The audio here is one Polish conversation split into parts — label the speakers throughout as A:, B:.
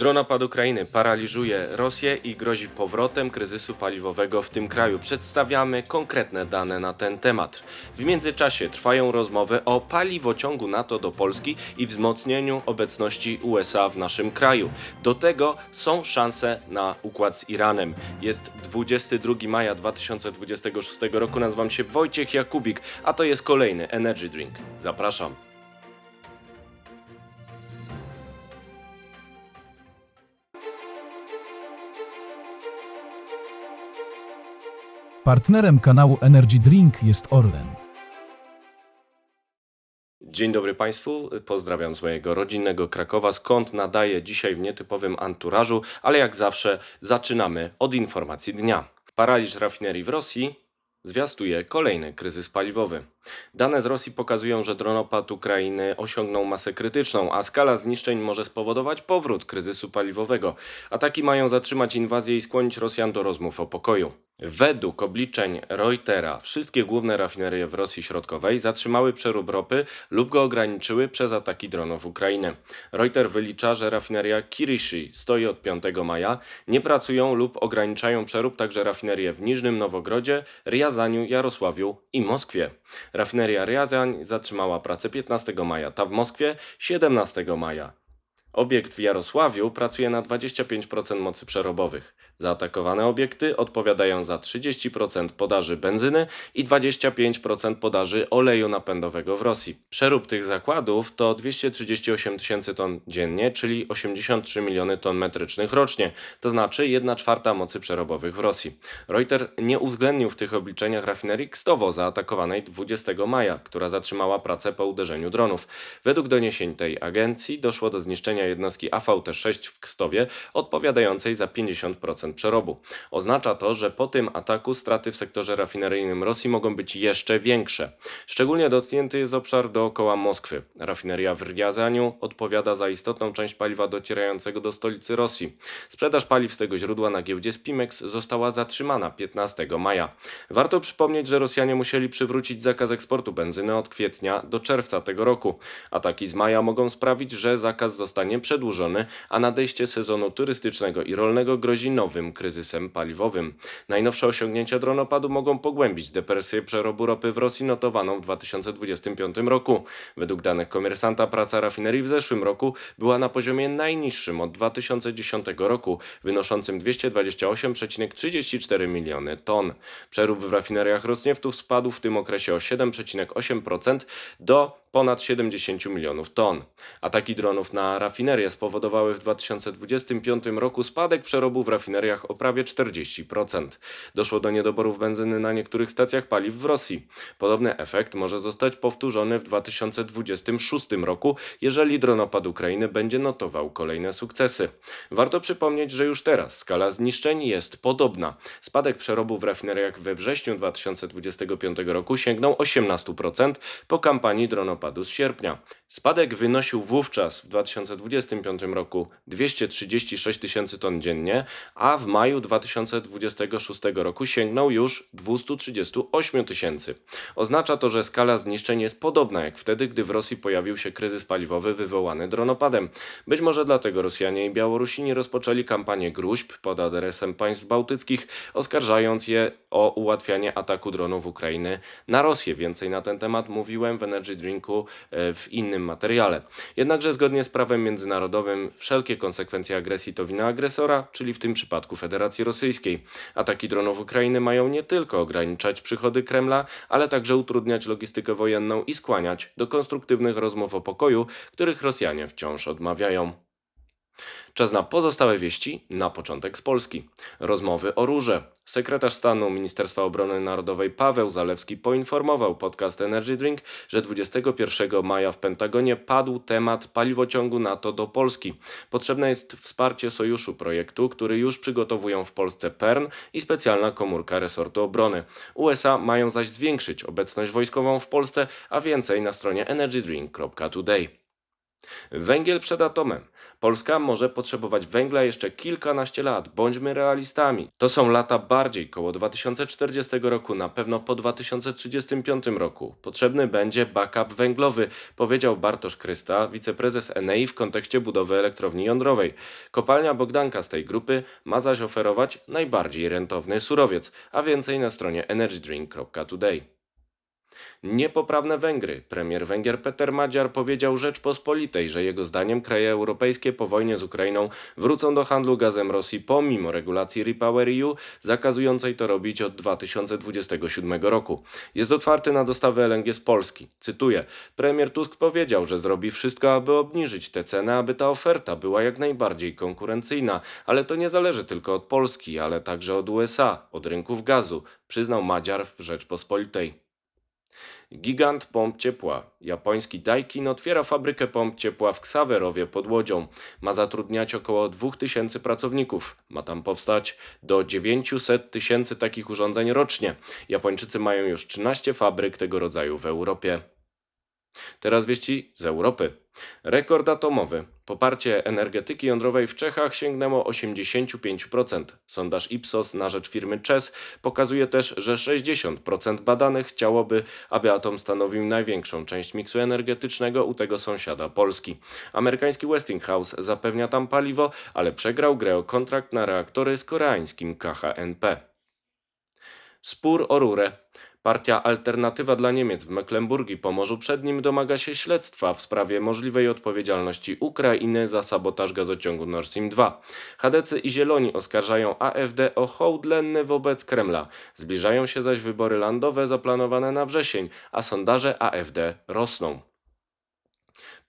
A: Dronopad Ukrainy paraliżuje Rosję i grozi powrotem kryzysu paliwowego w tym kraju. Przedstawiamy konkretne dane na ten temat. W międzyczasie trwają rozmowy o paliwociągu NATO do Polski i wzmocnieniu obecności USA w naszym kraju. Do tego są szanse na układ z Iranem. Jest 22 maja 2026 roku. Nazywam się Wojciech Jakubik, a to jest kolejny Energy Drink. Zapraszam.
B: Partnerem kanału Energy Drink jest Orlen.
A: Dzień dobry Państwu, pozdrawiam z mojego rodzinnego Krakowa, skąd nadaję dzisiaj w nietypowym anturażu, ale jak zawsze zaczynamy od informacji dnia. Paraliż rafinerii w Rosji zwiastuje kolejny kryzys paliwowy. Dane z Rosji pokazują, że dronopad Ukrainy osiągnął masę krytyczną, a skala zniszczeń może spowodować powrót kryzysu paliwowego. Ataki mają zatrzymać inwazję i skłonić Rosjan do rozmów o pokoju. Według obliczeń Reutera wszystkie główne rafinerie w Rosji Środkowej zatrzymały przerób ropy lub go ograniczyły przez ataki dronów Ukrainy. Reuter wylicza, że rafineria Kirishi stoi od 5 maja, nie pracują lub ograniczają przerób także rafinerie w Niżnym Nowogrodzie, Riazaniu, Jarosławiu i Moskwie. Rafineria Riazań zatrzymała pracę 15 maja, ta w Moskwie 17 maja. Obiekt w Jarosławiu pracuje na 25% mocy przerobowych. Zaatakowane obiekty odpowiadają za 30% podaży benzyny i 25% podaży oleju napędowego w Rosji. Przerób tych zakładów to 238 tysięcy ton dziennie, czyli 83 miliony ton metrycznych rocznie, to znaczy 1/4 mocy przerobowych w Rosji. Reuter nie uwzględnił w tych obliczeniach rafinerii Kstowo zaatakowanej 20 maja, która zatrzymała pracę po uderzeniu dronów. Według doniesień tej agencji doszło do zniszczenia jednostki AVT-6 w Kstowie odpowiadającej za 50% przerobu. Oznacza to, że po tym ataku straty w sektorze rafineryjnym Rosji mogą być jeszcze większe. Szczególnie dotknięty jest obszar dookoła Moskwy. Rafineria w Riazaniu odpowiada za istotną część paliwa docierającego do stolicy Rosji. Sprzedaż paliw z tego źródła na giełdzie Spimex została zatrzymana 15 maja. Warto przypomnieć, że Rosjanie musieli przywrócić zakaz eksportu benzyny od kwietnia do czerwca tego roku. Ataki z maja mogą sprawić, że zakaz zostanie przedłużony, a nadejście sezonu turystycznego i rolnego grozi nowym kryzysem paliwowym. Najnowsze osiągnięcia dronopadu mogą pogłębić depresję przerobu ropy w Rosji notowaną w 2025 roku. Według danych komersanta praca rafinerii w zeszłym roku była na poziomie najniższym od 2010 roku, wynoszącym 228,34 miliony ton. Przerób w rafineriach Rosniewtów spadł w tym okresie o 7,8% do ponad 70 milionów ton. Ataki dronów na rafinerie spowodowały w 2025 roku spadek przerobu w rafineriach o prawie 40%. Doszło do niedoborów benzyny na niektórych stacjach paliw w Rosji. Podobny efekt może zostać powtórzony w 2026 roku, jeżeli dronopad Ukrainy będzie notował kolejne sukcesy. Warto przypomnieć, że już teraz skala zniszczeń jest podobna. Spadek przerobu w rafineriach we wrześniu 2025 roku sięgnął 18% po kampanii dronopadu z sierpnia. Spadek wynosił wówczas w 2025 roku 236 tysięcy ton dziennie, a w maju 2026 roku sięgnął już 238 tysięcy. Oznacza to, że skala zniszczeń jest podobna jak wtedy, gdy w Rosji pojawił się kryzys paliwowy wywołany dronopadem. Być może dlatego Rosjanie i Białorusini rozpoczęli kampanię gróźb pod adresem państw bałtyckich, oskarżając je o ułatwianie ataku dronów Ukrainy na Rosję. Więcej na ten temat mówiłem w Energy Drinku w innym materiale. Jednakże zgodnie z prawem międzynarodowym wszelkie konsekwencje agresji to wina agresora, czyli w tym przypadku Federacji Rosyjskiej. Ataki dronów Ukrainy mają nie tylko ograniczać przychody Kremla, ale także utrudniać logistykę wojenną i skłaniać do konstruktywnych rozmów o pokoju, których Rosjanie wciąż odmawiają. Czas na pozostałe wieści, na początek z Polski. Rozmowy o rurze. Sekretarz stanu Ministerstwa Obrony Narodowej Paweł Zalewski poinformował podcast Energy Drink, że 21 maja w Pentagonie padł temat paliwociągu NATO do Polski. Potrzebne jest wsparcie sojuszu projektu, który już przygotowują w Polsce PERN i specjalna komórka resortu obrony. USA mają zaś zwiększyć obecność wojskową w Polsce, a więcej na stronie energydrink.today. Węgiel przed atomem. Polska może potrzebować węgla jeszcze kilkanaście lat, bądźmy realistami. To są lata bardziej koło 2040 roku, na pewno po 2035 roku. Potrzebny będzie backup węglowy, powiedział Bartosz Krysta, wiceprezes Enei w kontekście budowy elektrowni jądrowej. Kopalnia Bogdanka z tej grupy ma zaś oferować najbardziej rentowny surowiec, a więcej na stronie energydrink.today. Niepoprawne Węgry. Premier Węgier Peter Magyar powiedział Rzeczpospolitej, że jego zdaniem kraje europejskie po wojnie z Ukrainą wrócą do handlu gazem Rosji pomimo regulacji REPowerEU zakazującej to robić od 2027 roku. Jest otwarty na dostawy LNG z Polski. Cytuję: premier Tusk powiedział, że zrobi wszystko, aby obniżyć te ceny, aby ta oferta była jak najbardziej konkurencyjna, ale to nie zależy tylko od Polski, ale także od USA, od rynków gazu, przyznał Magyar w Rzeczpospolitej. Gigant pomp ciepła. Japoński Daikin otwiera fabrykę pomp ciepła w Ksawerowie pod Łodzią. Ma zatrudniać około 2000 pracowników. Ma tam powstać do 900 000 takich urządzeń rocznie. Japończycy mają już 13 fabryk tego rodzaju w Europie. Teraz wieści z Europy. Rekord atomowy. Poparcie energetyki jądrowej w Czechach sięgnęło 85%. Sondaż Ipsos na rzecz firmy ČEZ pokazuje też, że 60% badanych chciałoby, aby atom stanowił największą część miksu energetycznego u tego sąsiada Polski. Amerykański Westinghouse zapewnia tam paliwo, ale przegrał grę o kontrakt na reaktory z koreańskim KHNP. Spór o rurę. Partia Alternatywa dla Niemiec w Mecklenburgii Pomorzu Przednim domaga się śledztwa w sprawie możliwej odpowiedzialności Ukrainy za sabotaż gazociągu Nord Stream 2. Chadecy i Zieloni oskarżają AfD o hołd lenny wobec Kremla. Zbliżają się zaś wybory landowe zaplanowane na wrzesień, a sondaże AfD rosną.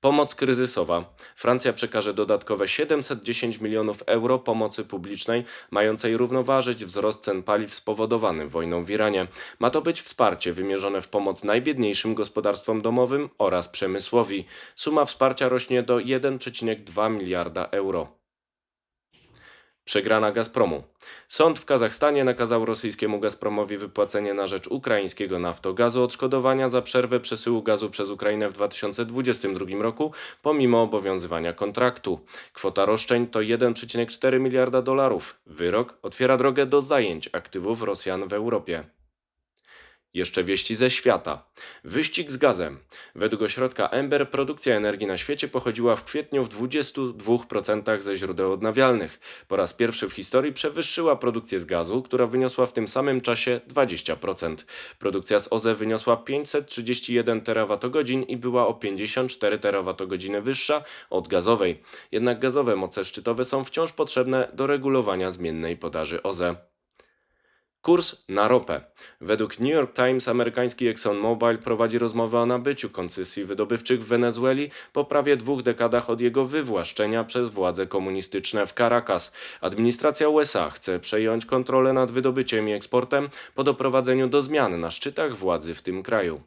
A: Pomoc kryzysowa. Francja przekaże dodatkowe 710 milionów euro pomocy publicznej, mającej równoważyć wzrost cen paliw spowodowany wojną w Iranie. Ma to być wsparcie wymierzone w pomoc najbiedniejszym gospodarstwom domowym oraz przemysłowi. Suma wsparcia rośnie do 1,2 miliarda euro. Przegrana Gazpromu. Sąd w Kazachstanie nakazał rosyjskiemu Gazpromowi wypłacenie na rzecz ukraińskiego Naftogazu odszkodowania za przerwę przesyłu gazu przez Ukrainę w 2022 roku, pomimo obowiązywania kontraktu. Kwota roszczeń to 1,4 miliarda dolarów. Wyrok otwiera drogę do zajęć aktywów Rosjan w Europie. Jeszcze wieści ze świata. Wyścig z gazem. Według ośrodka Ember produkcja energii na świecie pochodziła w kwietniu w 22% ze źródeł odnawialnych. Po raz pierwszy w historii przewyższyła produkcję z gazu, która wyniosła w tym samym czasie 20%. Produkcja z OZE wyniosła 531 terawatogodzin i była o 54 terawatogodziny wyższa od gazowej. Jednak gazowe moce szczytowe są wciąż potrzebne do regulowania zmiennej podaży OZE. Kurs na ropę. Według New York Times amerykański ExxonMobil prowadzi rozmowę o nabyciu koncesji wydobywczych w Wenezueli po prawie 2 dekadach od jego wywłaszczenia przez władze komunistyczne w Caracas. Administracja USA chce przejąć kontrolę nad wydobyciem i eksportem po doprowadzeniu do zmian na szczytach władzy w tym kraju.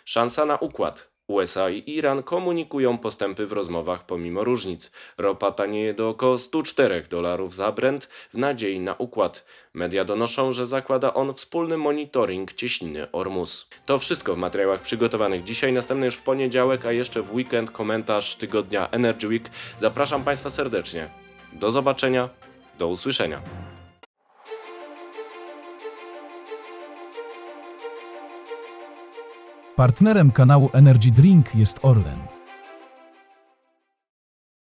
A: Szansa na układ. USA i Iran komunikują postępy w rozmowach pomimo różnic. Ropa tanieje do około $104 za Brent w nadziei na układ. Media donoszą, że zakłada on wspólny monitoring cieśniny Ormus. To wszystko w materiałach przygotowanych dzisiaj, następny już w poniedziałek, a jeszcze w weekend komentarz tygodnia Energy Week. Zapraszam Państwa serdecznie. Do zobaczenia, do usłyszenia.
B: Partnerem kanału Energy Drink jest Orlen.